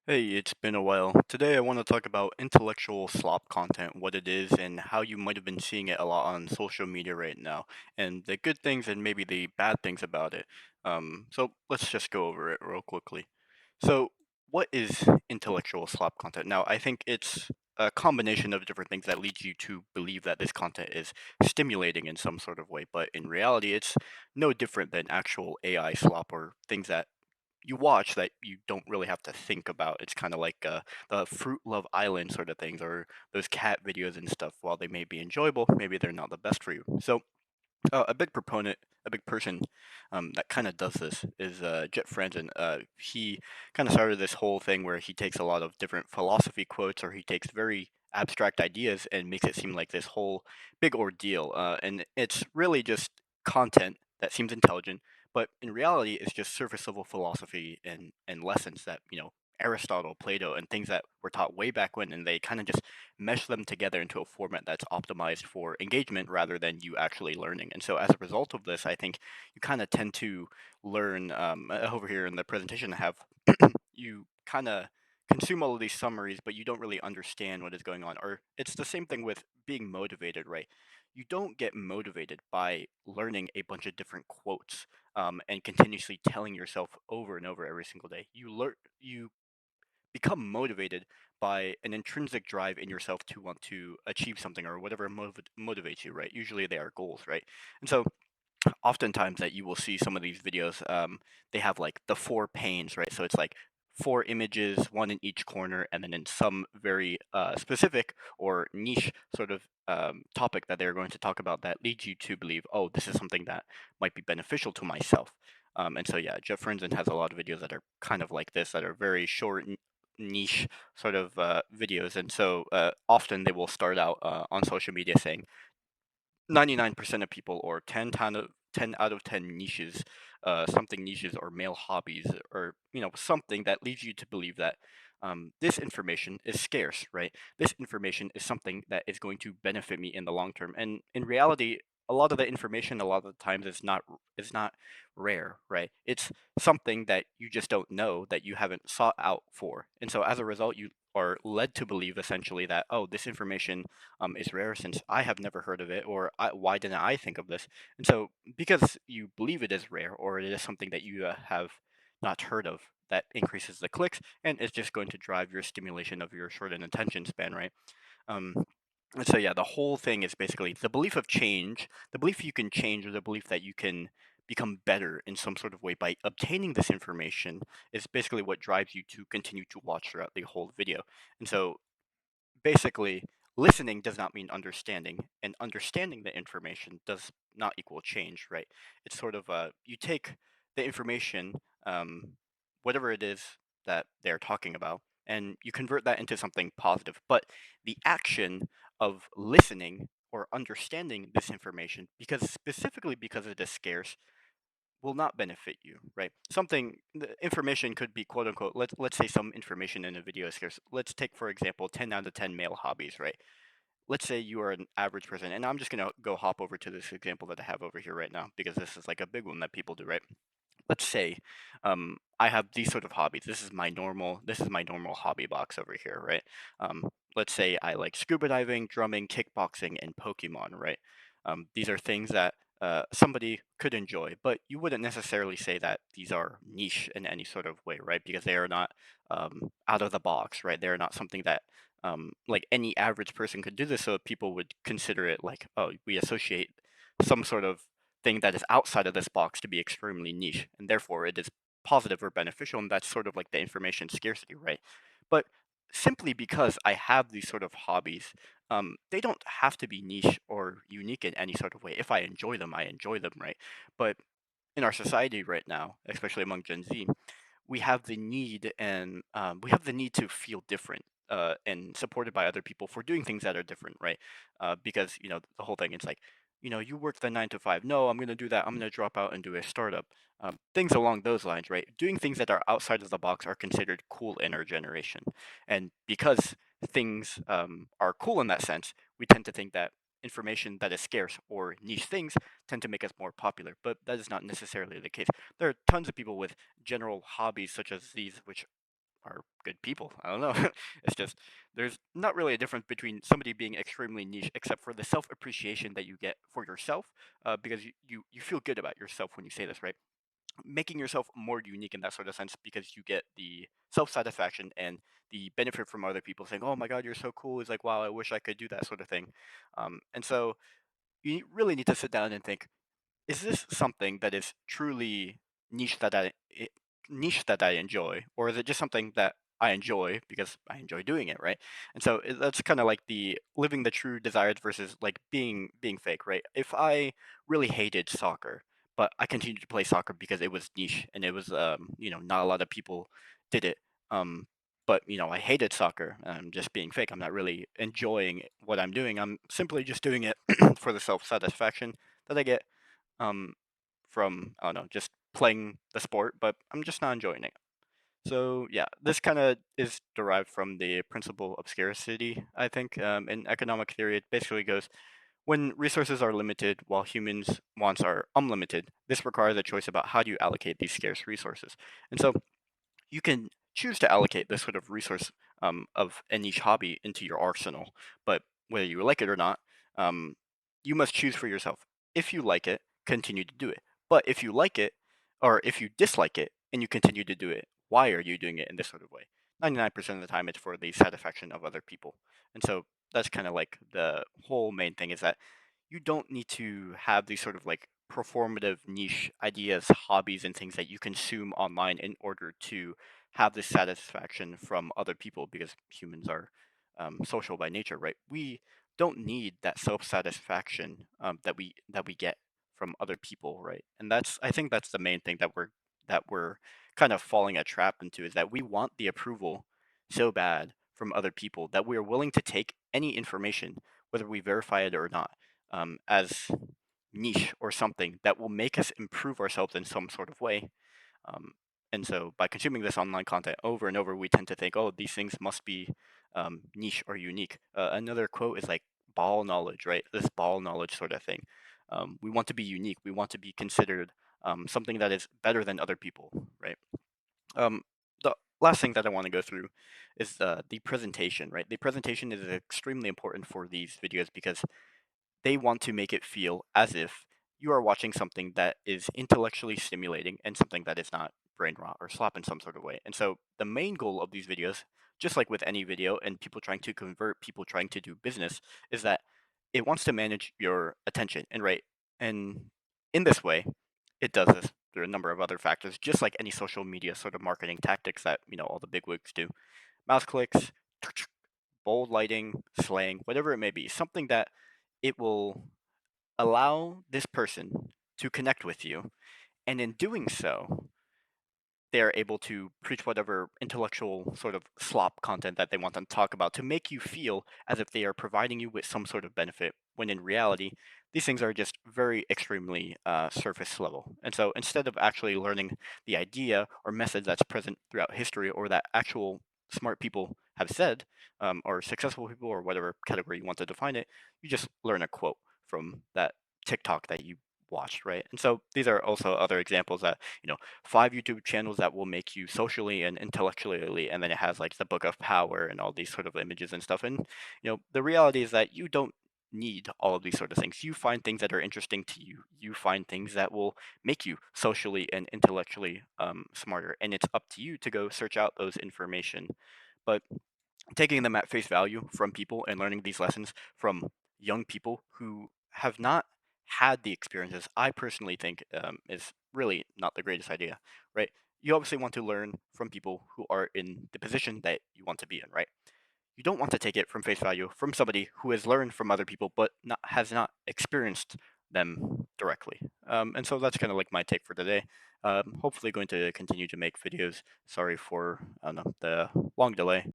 Hey, it's been a while. Today I want to talk about intellectual slop content, what it is, and how you might have been seeing it a lot on social media right now, and the good things and maybe the bad things about it. So let's just go over it real quickly. So, what is intellectual slop content? Now, I think it's a combination of different things that leads you to believe that this content is stimulating in some sort of way, but in reality, it's no different than actual AI slop or things that you watch that you don't really have to think about. It's kind of like the Fruit Love Island sort of things, or those cat videos and stuff. While they may be enjoyable, maybe they're not the best for you. So a big proponent, a big person that kind of does this is Jet Franzen. He kind of started this whole thing where he takes a lot of different philosophy quotes, or he takes very abstract ideas and makes it seem like this whole big ordeal. And it's really just content that seems intelligent, but in reality, it's just surface level philosophy and lessons that Aristotle, Plato, and things that were taught way back when, and they kind of just mesh them together into a format that's optimized for engagement rather than you actually learning. And so, as a result of this, I think you kind of tend to learn over here in the presentation. I have you kind of consume all of these summaries, but you don't really understand what is going on. Or it's the same thing with being motivated, right? You don't get motivated by learning a bunch of different quotes and continuously telling yourself over and over every single day. You become motivated by an intrinsic drive in yourself to want to achieve something or whatever motivates you, right? Usually they are goals, right? And so oftentimes that you will see some of these videos, they have like the four panes, right? So it's like four images, one in each corner, and then in some very specific or niche sort of topic that they're going to talk about that leads you to believe, oh, this is something that might be beneficial to myself. And so, yeah, Jeff Frinzen has a lot of videos that are kind of like this, that are very short, niche sort of videos. And so often they will start out on social media saying, 99% of people, or 10 out of 10 niches, something niches or male hobbies, or something that leads you to believe that this information is scarce, right? This information is something that is going to benefit me in the long term. And in reality, a lot of the information, a lot of the times, is not rare, right? It's something that you just don't know, that you haven't sought out for. And so as a result, you are led to believe essentially that, oh, this information is rare since I have never heard of it, or why didn't I think of this? And so, because you believe it is rare, or it is something that you have not heard of, that increases the clicks, and it's just going to drive your stimulation of your short and attention span, right? Um, and so, yeah, the whole thing is basically the belief of change, the belief you can change, or the belief that you can become better in some sort of way by obtaining this information is basically what drives you to continue to watch throughout the whole video. And so basically, listening does not mean understanding, and understanding the information does not equal change, right? It's sort of you take the information, um, whatever it is that they're talking about, and you convert that into something positive. But the action of listening or understanding this information, because specifically because it is scarce, will not benefit you, right? Something, the information could be quote unquote, let's say some information in a video is scarce. Let's take, for example, 10 out of 10 male hobbies, right? Let's say you are an average person, and I'm just gonna go hop over to this example that I have over here right now, because this is like a big one that people do, right? Let's say I have these sort of hobbies. This is my normal hobby box over here, right? Um, let's say I like scuba diving, drumming, kickboxing, and Pokemon, right? These are things that somebody could enjoy, but you wouldn't necessarily say that these are niche in any sort of way, right? Because they are not out of the box, right? They are not something that like any average person could do this, so people would consider it like, oh, we associate some sort of thing that is outside of this box to be extremely niche, and therefore it is positive or beneficial, and that's sort of like the information scarcity, right? But simply because I have these sort of hobbies, they don't have to be niche or unique in any sort of way. If I enjoy them, right? But in our society right now, especially among Gen Z, we have the need to feel different and supported by other people for doing things that are different, right? Because the whole thing, it's like, you work the 9 to 5. No, I'm going to do that. I'm going to drop out and do a startup. Things along those lines, right? Doing things that are outside of the box are considered cool in our generation, and because things are cool in that sense, we tend to think that information that is scarce or niche things tend to make us more popular, but that is not necessarily the case. There are tons of people with general hobbies such as these, which are good people. I don't know. It's just there's not really a difference between somebody being extremely niche, except for the self appreciation that you get for yourself, because you feel good about yourself when you say this, right? Making yourself more unique in that sort of sense because you get the self satisfaction and the benefit from other people saying, "Oh my God, you're so cool." It's like, "Wow, I wish I could do that," sort of thing. And so you really need to sit down and think, is this something that is truly niche that I niche that I enjoy, or is it just something that I enjoy because I enjoy doing it, right? And so that's kind of like the living the true desires versus like being fake, right? If I really hated soccer, but I continued to play soccer because it was niche and it was not a lot of people did it. Um, but I hated soccer. I'm just being fake. I'm not really enjoying what I'm doing. I'm simply just doing it for the self satisfaction that I get um, from I don't know, just playing the sport, but I'm just not enjoying it. So yeah, this kind of is derived from the principle of scarcity. I think in economic theory, it basically goes when resources are limited while humans' wants are unlimited. This requires a choice about how do you allocate these scarce resources. And so you can choose to allocate this sort of resource of a niche hobby into your arsenal, but whether you like it or not, um, you must choose for yourself. If you like it, continue to do it. But if you like it, or if you dislike it and you continue to do it, why are you doing it in this sort of way? 99% of the time, it's for the satisfaction of other people. And so that's kind of like the whole main thing is that you don't need to have these sort of like performative niche ideas, hobbies, and things that you consume online in order to have this satisfaction from other people because humans are social by nature, right? We don't need that self satisfaction that we get from other people, right? And that's I think that's the main thing that we're kind of falling a trap into is that we want the approval so bad from other people that we're willing to take any information, whether we verify it or not, as niche or something that will make us improve ourselves in some sort of way. Um, and so by consuming this online content over and over, we tend to think, oh, these things must be niche or unique. Another quote is like ball knowledge, right? This ball knowledge sort of thing. We want to be unique. We want to be considered something that is better than other people, right? Um, the last thing that I want to go through is the presentation, right? The presentation is extremely important for these videos because they want to make it feel as if you are watching something that is intellectually stimulating and something that is not brain rot or slop in some sort of way. And so the main goal of these videos, just like with any video and people trying to convert, people trying to do business, is that it wants to manage your attention. And in this way, it does this through a number of other factors, just like any social media sort of marketing tactics that all the bigwigs do. Mouse clicks, bold lighting, slang, whatever it may be, something that it will allow this person to connect with you. And in doing so, they're able to preach whatever intellectual sort of slop content that they want to talk about to make you feel as if they are providing you with some sort of benefit, when in reality, these things are just very extremely surface level. And so instead of actually learning the idea or message that's present throughout history or that actual smart people have said, or successful people or whatever category you want to define it, you just learn a quote from that TikTok that you watched, right? And so these are also other examples that, 5 YouTube channels that will make you socially and intellectually, and then it has like the Book of Power and all these sort of images and stuff. And the reality is that you don't need all of these sort of things. You find things that are interesting to you. You find things that will make you socially and intellectually smarter, and it's up to you to go search out those information. But taking them at face value from people and learning these lessons from young people who have not had the experiences, I personally think is really not the greatest idea, right? You obviously want to learn from people who are in the position that you want to be in, right? You don't want to take it from face value from somebody who has learned from other people but has not experienced them directly. And so that's kind of like my take for today. Hopefully, going to continue to make videos. Sorry for I don't know, the long delay.